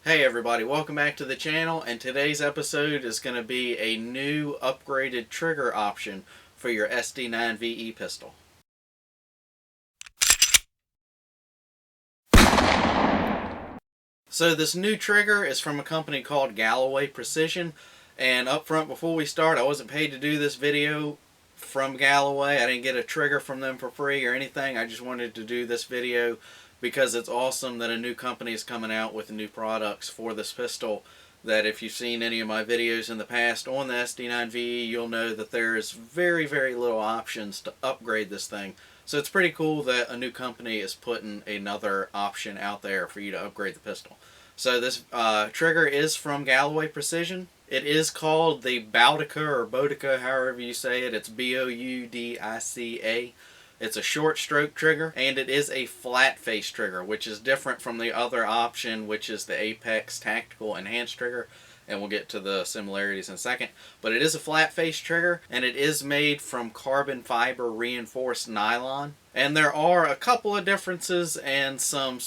Hey everybody, welcome back to the channel, and today's episode is going to be a new upgraded trigger option for your SD9VE pistol. So this new trigger is from a company called Galloway Precision, and up front before we start, I wasn't paid to do this video from Galloway. I didn't get a trigger from them for free or anything. I just wanted to do this video because it's awesome that a new company is coming out with new products for this pistol. That if you've seen any of my videos in the past on the SD9VE, you'll know that there's very little options to upgrade this thing. So it's pretty cool that a new company is putting another option out there for you to upgrade the pistol. So this trigger is from Galloway Precision. It is called the Boudica or Boudica, however you say it. It's Boudica. It's a short stroke trigger, and it is a flat face trigger, which is different from the other option, which is the Apex Tactical Enhanced trigger, and we'll get to the similarities in a second. But it is a flat face trigger, and it is made from carbon fiber reinforced nylon. And there are a couple of differences and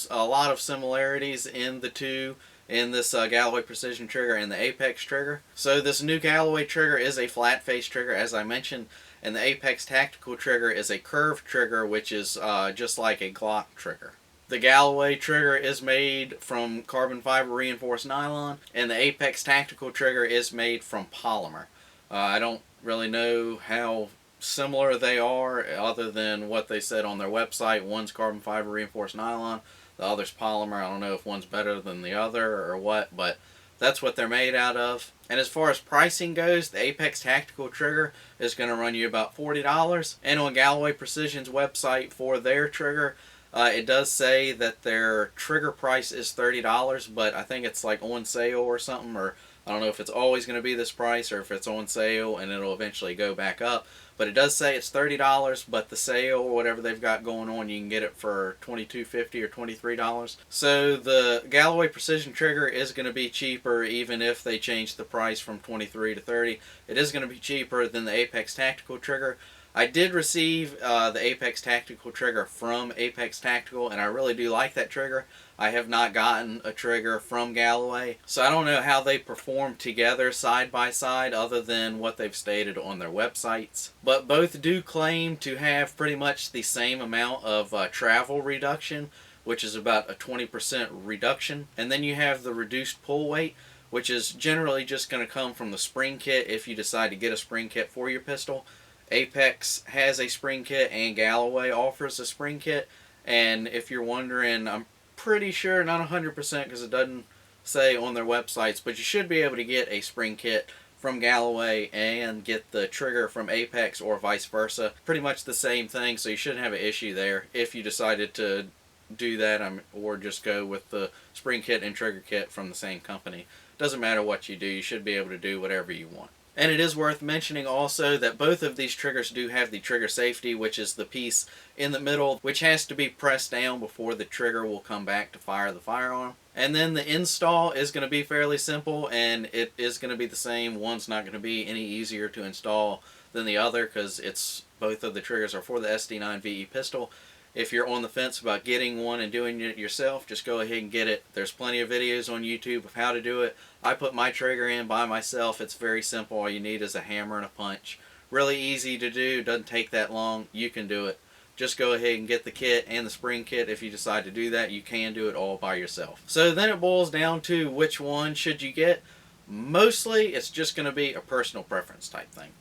a lot of similarities in the two, in this Galloway Precision trigger and the Apex trigger. So this new Galloway trigger is a flat face trigger, as I mentioned, and the Apex Tactical trigger is a curved trigger, which is just like a Glock trigger. The Galloway trigger is made from carbon fiber reinforced nylon, and the Apex Tactical trigger is made from polymer. I don't really know how similar they are other than what they said on their website. One's carbon fiber reinforced nylon, the other's polymer. I don't know if one's better than the other or what, but that's what they're made out of. And as far as pricing goes, the Apex Tactical trigger is going to run you about $40. And on Galloway Precision's website for their trigger, it does say that their trigger price is $30, but I think it's like on sale or something, or I don't know if it's always going to be this price or if it's on sale and it'll eventually go back up. But it does say it's $30, but the sale or whatever they've got going on, you can get it for $22.50 or $23. So the Galloway Precision trigger is going to be cheaper even if they change the price from $23 to $30. It is going to be cheaper than the Apex Tactical trigger. I did receive the Apex Tactical trigger from Apex Tactical, and I really do like that trigger. I have not gotten a trigger from Galloway, so I don't know how they perform together side by side other than what they've stated on their websites. But both do claim to have pretty much the same amount of travel reduction, which is about a 20% reduction. And then you have the reduced pull weight, which is generally just going to come from the spring kit if you decide to get a spring kit for your pistol. Apex has a spring kit and Galloway offers a spring kit, and if you're wondering, I'm pretty sure, not 100% because it doesn't say on their websites, but you should be able to get a spring kit from Galloway and get the trigger from Apex or vice versa. Pretty much the same thing, so you shouldn't have an issue there if you decided to do that or just go with the spring kit and trigger kit from the same company. Doesn't matter what you do, you should be able to do whatever you want. And it is worth mentioning also that both of these triggers do have the trigger safety, which is the piece in the middle, which has to be pressed down before the trigger will come back to fire the firearm. And then the install is going to be fairly simple, and it is going to be the same. One's not going to be any easier to install than the other because both of the triggers are for the SD9VE pistol. If you're on the fence about getting one and doing it yourself, just go ahead and get it. There's plenty of videos on YouTube of how to do it. I put my trigger in by myself. It's very simple. All you need is a hammer and a punch. Really easy to do. Doesn't take that long. You can do it. Just go ahead and get the kit and the spring kit. If you decide to do that, you can do it all by yourself. So then it boils down to which one should you get. Mostly it's just going to be a personal preference type thing.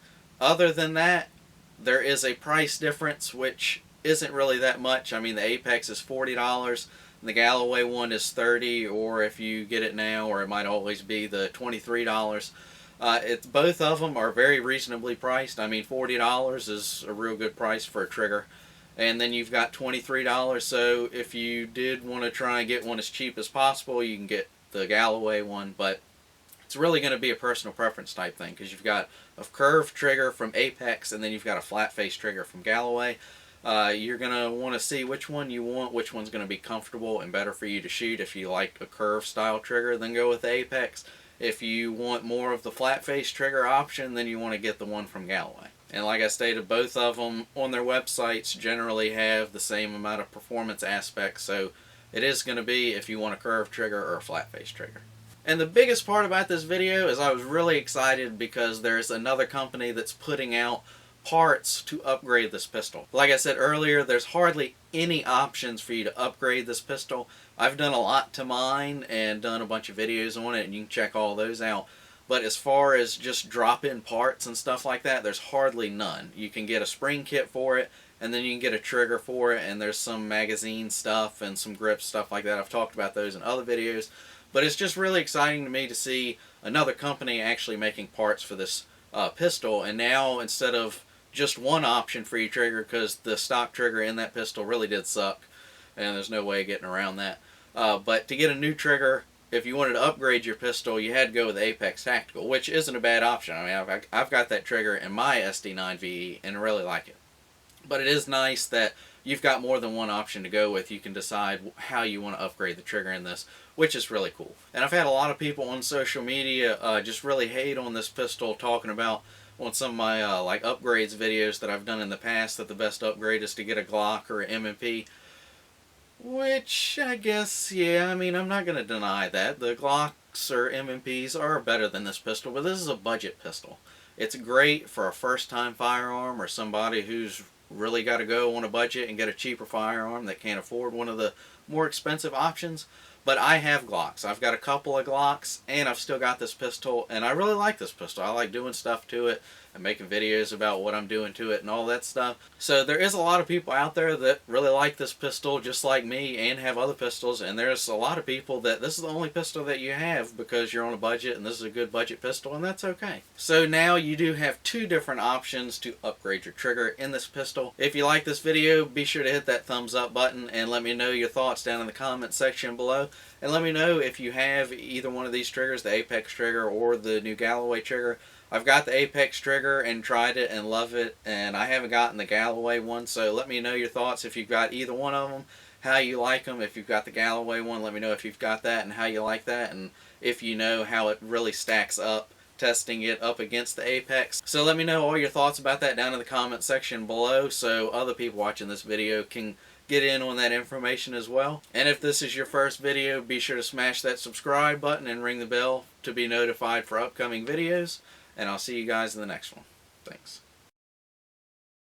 Other than that, there is a price difference, which isn't really that much. I mean, the Apex is $40, and the Galloway one is $30, or if you get it now, or it might always be the $23. Both of them are very reasonably priced. I mean, $40 is a real good price for a trigger. And then you've got $23, so if you did want to try and get one as cheap as possible, you can get the Galloway one, but it's really going to be a personal preference type thing, because you've got a curved trigger from Apex, and then you've got a flat face trigger from Galloway. You're going to want to see which one you want, which one's going to be comfortable and better for you to shoot. If you like a curve style trigger, then go with the Apex. If you want more of the flat face trigger option, then you want to get the one from Galloway. And like I stated, both of them on their websites generally have the same amount of performance aspects, so it is going to be if you want a curved trigger or a flat face trigger. And the biggest part about this video is I was really excited because there's another company that's putting out parts to upgrade this pistol. Like I said earlier, there's hardly any options for you to upgrade this pistol. I've done a lot to mine and done a bunch of videos on it, and you can check all those out. But as far as just drop-in parts and stuff like that, there's hardly none. You can get a spring kit for it, and then you can get a trigger for it, and there's some magazine stuff and some grip stuff like that. I've talked about those in other videos. But it's just really exciting to me to see another company actually making parts for this pistol. And now, instead of just one option for your trigger, because the stock trigger in that pistol really did suck, and there's no way of getting around that. But to get a new trigger, if you wanted to upgrade your pistol, you had to go with the Apex Tactical, which isn't a bad option. I mean, I've got that trigger in my SD9VE and I really like it. But it is nice that you've got more than one option to go with. You can decide how you want to upgrade the trigger in this, which is really cool. And I've had a lot of people on social media just really hate on this pistol, talking about on some of my like upgrades videos that I've done in the past that the best upgrade is to get a Glock or an M&P. Which, I guess, yeah, I mean, I'm not going to deny that. The Glocks or M&Ps are better than this pistol, but this is a budget pistol. It's great for a first-time firearm or somebody who's really got to go on a budget and get a cheaper firearm that can't afford one of the more expensive options. But I have Glocks. I've got a couple of Glocks, and I've still got this pistol, and I really like this pistol. I like doing stuff to it and making videos about what I'm doing to it and all that stuff. So there is a lot of people out there that really like this pistol just like me and have other pistols, and there's a lot of people that this is the only pistol that you have because you're on a budget and this is a good budget pistol, and that's okay. So now you do have two different options to upgrade your trigger in this pistol. If you like this video, be sure to hit that thumbs up button and let me know your thoughts down in the comment section below. And let me know if you have either one of these triggers, the Apex trigger or the new Galloway trigger. I've got the Apex trigger and tried it and love it, and I haven't gotten the Galloway one, so let me know your thoughts if you've got either one of them, how you like them. If you've got the Galloway one, let me know if you've got that and how you like that, and if you know how it really stacks up, testing it up against the Apex. So let me know all your thoughts about that down in the comment section below so other people watching this video can get in on that information as well. And if this is your first video, be sure to smash that subscribe button and ring the bell to be notified for upcoming videos. And I'll see you guys in the next one. Thanks.